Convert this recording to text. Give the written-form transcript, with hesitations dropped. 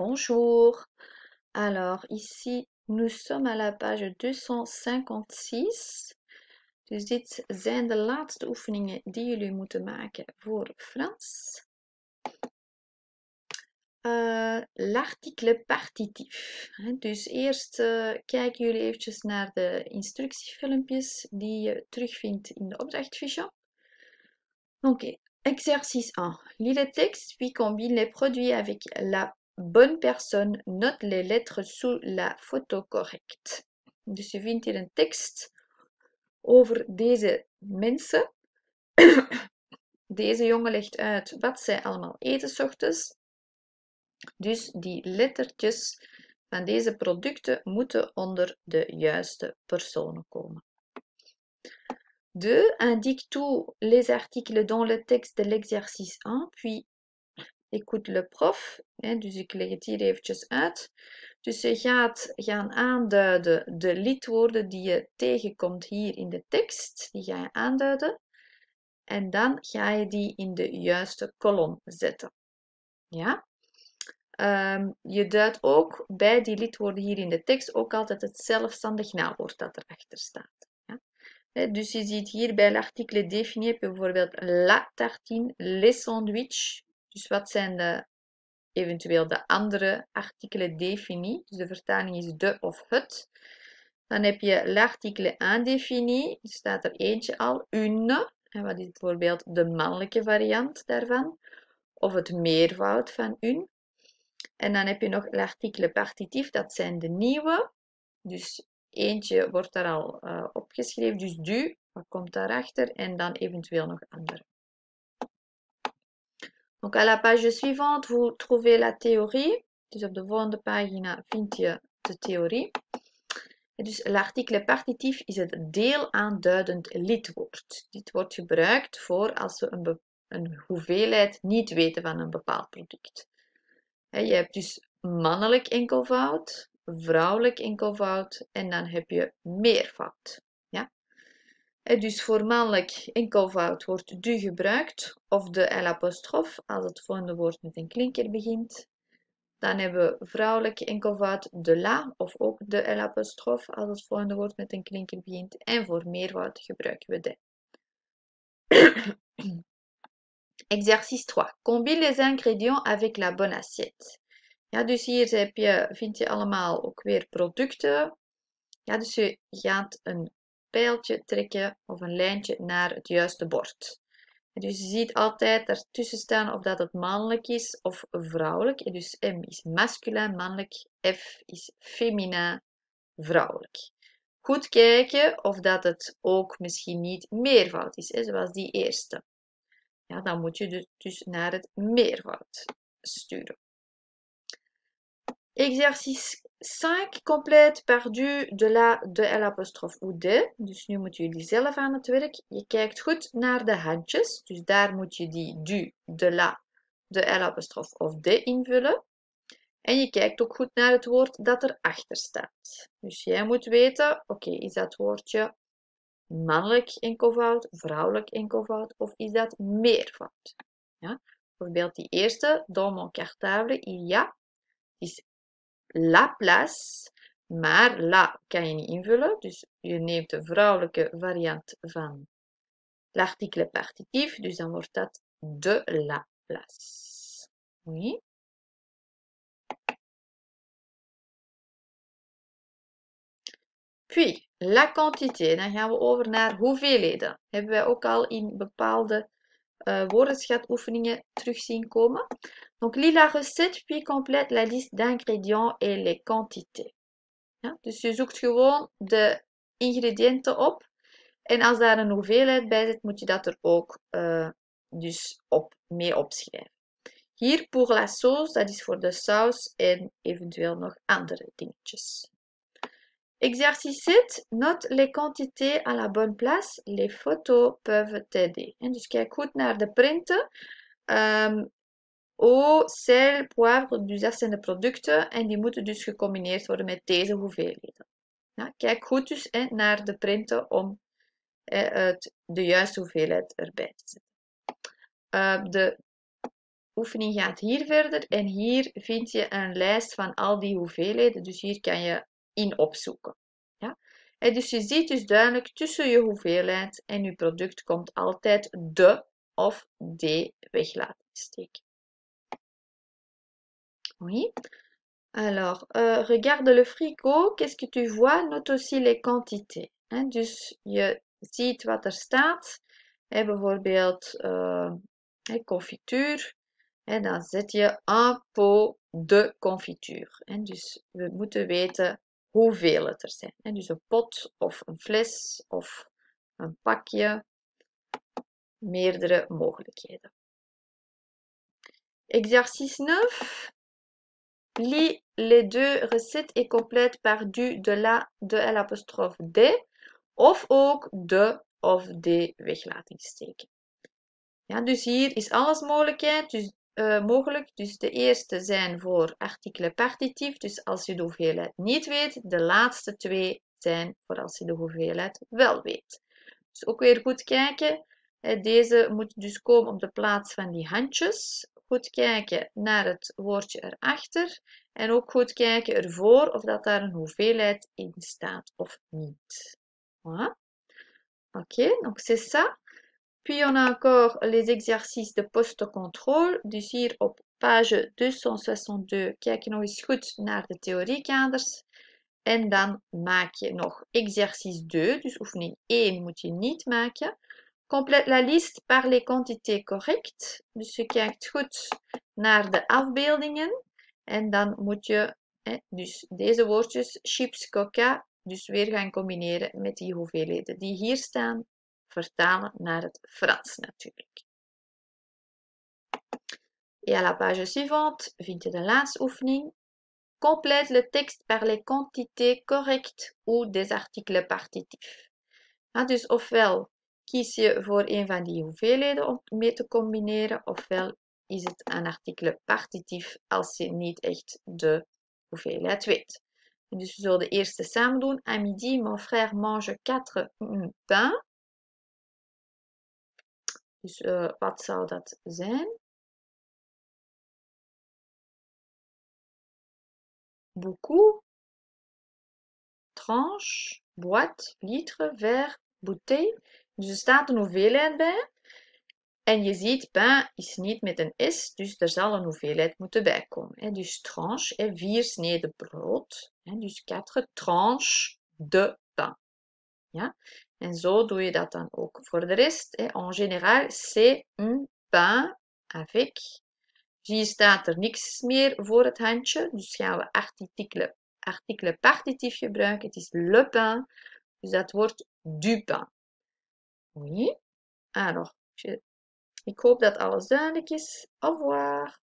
Bonjour. Alors ici, nous sommes à la page 256. Dus dit zijn de laatste oefeningen die jullie moeten maken voor Frans. L'article partitif. Dus eerst kijken jullie eventjes naar de instructiefilmpjes die je terugvindt in de opdrachtfiche. Ok, exercice 1. Lis le texte puis combine les produits avec la bonne personne. Note les lettres sous la photo correcte. Dus je vindt hier een tekst over deze mensen. Deze jongen legt uit wat zij allemaal eten 's ochtends. Dus die lettertjes van deze producten moeten onder de juiste personen komen. 2. Indique tous les articles dans le texte de l'exercice 1, puis écoute le prof. Dus ik leg het hier eventjes uit. Dus je gaat gaan aanduiden de lidwoorden die je tegenkomt hier in de tekst. Die ga je aanduiden. En dan ga je die in de juiste kolom zetten. Ja? Je duidt ook bij die lidwoorden hier in de tekst ook altijd het zelfstandig naamwoord dat erachter staat. Ja? Dus je ziet hier bij l'article défini heb je bijvoorbeeld la tartine, les sandwichs. Dus wat zijn eventueel de andere artikelen défini? Dus de vertaling is de of het. Dan heb je l'article indéfini. Er staat er eentje al, une. En wat is bijvoorbeeld de mannelijke variant daarvan? Of het meervoud van une. En dan heb je nog l'article partitif, dat zijn de nieuwe. Dus eentje wordt daar al opgeschreven, dus du, wat komt daarachter? En dan eventueel nog andere. Donc à la page suivante, vous trouvez la théorie. Dus op de volgende pagina vind je de theorie. En dus l'article partitif is het deelaanduidend lidwoord. Dit wordt gebruikt voor als we een hoeveelheid niet weten van een bepaald product. Je hebt dus mannelijk enkelvoud, vrouwelijk enkelvoud en dan heb je meervoud. Ja? Dus voor mannelijk enkelvoud wordt du gebruikt of de L-apostrof als het volgende woord met een klinker begint. Dan hebben we vrouwelijk enkelvoud de la of ook de L-apostrof als het volgende woord met een klinker begint. En voor meervoud gebruiken we de. Exercice 3. Combine les ingrédients avec la bonne assiette. Ja, dus hier vind je allemaal ook weer producten. Ja, dus je gaat een pijltje trekken of een lijntje naar het juiste bord. Dus je ziet altijd daartussen staan of dat het mannelijk is of vrouwelijk. Dus M is masculin, mannelijk. F is feminin, vrouwelijk. Goed kijken of dat het ook misschien niet meervoud is, zoals die eerste. Ja, dan moet je dus naar het meervoud sturen. Exercice 5, complète par du, de la, de l'apostrophe ou de. Dus nu moeten jullie zelf aan het werk. Je kijkt goed naar de handjes. Dus daar moet je die du, de la, de l'apostrophe of de invullen. En je kijkt ook goed naar het woord dat erachter staat. Dus jij moet weten, oké, is dat woordje mannelijk enkelvoud, vrouwelijk enkelvoud of is dat meervoud? Ja? Bijvoorbeeld die eerste, dans mon cartable, il y a, is la place, maar la kan je niet invullen, dus je neemt de vrouwelijke variant van l'article partitif, dus dan wordt dat de la place. Oui. Puis, la quantité, dan gaan we over naar hoeveelheden. Hebben wij ook al in bepaalde woordenschatoefeningen terug zien komen. Donc, lis la recette, puis complète la liste d'ingrédients et les quantités. Ja, dus je zoekt gewoon de ingrediënten op. En als daar een hoeveelheid bij zit, moet je dat er ook dus mee opschrijven. Hier, pour la sauce, dat is voor de saus en eventueel nog andere dingetjes. Exercice 7, note les quantités à la bonne place. Les photos peuvent t'aider. En dus kijk goed naar de printen. Eau, sel, poivre, dus dat zijn de producten en die moeten dus gecombineerd worden met deze hoeveelheden. Ja, kijk goed dus naar de printen om de juiste hoeveelheid erbij te zetten. De oefening gaat hier verder en hier vind je een lijst van al die hoeveelheden. Dus hier kan je in opzoeken. Ja? En dus je ziet dus duidelijk tussen je hoeveelheid en je product komt altijd de of des weg laten steken. Oui. Alors, regarde le frigo. Qu'est-ce que tu vois? Note aussi les quantités. Dus je ziet wat er staat. Bijvoorbeeld confituur. Dan zet je un pot de confituur. Dus we moeten weten hoeveel het er zijn. Dus een pot of een fles of een pakje. Meerdere mogelijkheden. Exercice 9. Lis les deux recettes et complète par du, de la, de l'apostrophe des of ook de of des weg laten steken. Ja, dus hier is alles mogelijk. Dus de eerste zijn voor artikelen partitief. Dus als je de hoeveelheid niet weet. De laatste twee zijn voor als je de hoeveelheid wel weet. Dus ook weer goed kijken. Deze moet dus komen op de plaats van die handjes. Goed kijken naar het woordje erachter. En ook goed kijken ervoor of dat daar een hoeveelheid in staat of niet. Voilà. Ok, donc c'est ça. Puis on a encore les exercices de post-contrôle. Dus hier op page 262 kijk je nog eens goed naar de theoriekaders. En dan maak je nog exercice 2, dus oefening 1 moet je niet maken. Complète la liste par les quantités correctes. Dus je kijkt goed naar de afbeeldingen. En dan moet je dus deze woordjes, chips, coca, dus weer gaan combineren met die hoeveelheden die hier staan. Vertalen naar het Frans natuurlijk. Et à la page suivante vind je de laatste oefening. Complète le texte par les quantités correctes ou des articles partitifs. Dus ofwel kies je voor een van die hoeveelheden om mee te combineren, ofwel is het een artikel partitief als je niet echt de hoeveelheid weet. En dus we zullen de eerste samen doen. À midi, mon frère mange 4 pains. Dus wat zou dat zijn? Beaucoup, tranche, boîte, litre, verre, bouteille. Dus er staat een hoeveelheid bij. En je ziet, pain is niet met een S, dus er zal een hoeveelheid moeten bijkomen. Dus tranche, 4 sneden brood. Dus 4 tranches de pain. Ja? En zo doe je dat dan ook voor de rest. En général, c'est un pain avec. Hier staat er niks meer voor het handje, dus gaan we artikelen partitief gebruiken. Het is le pain, dus dat wordt du pain. Oui. Alors, ik hoop dat alles duidelijk is. Au revoir.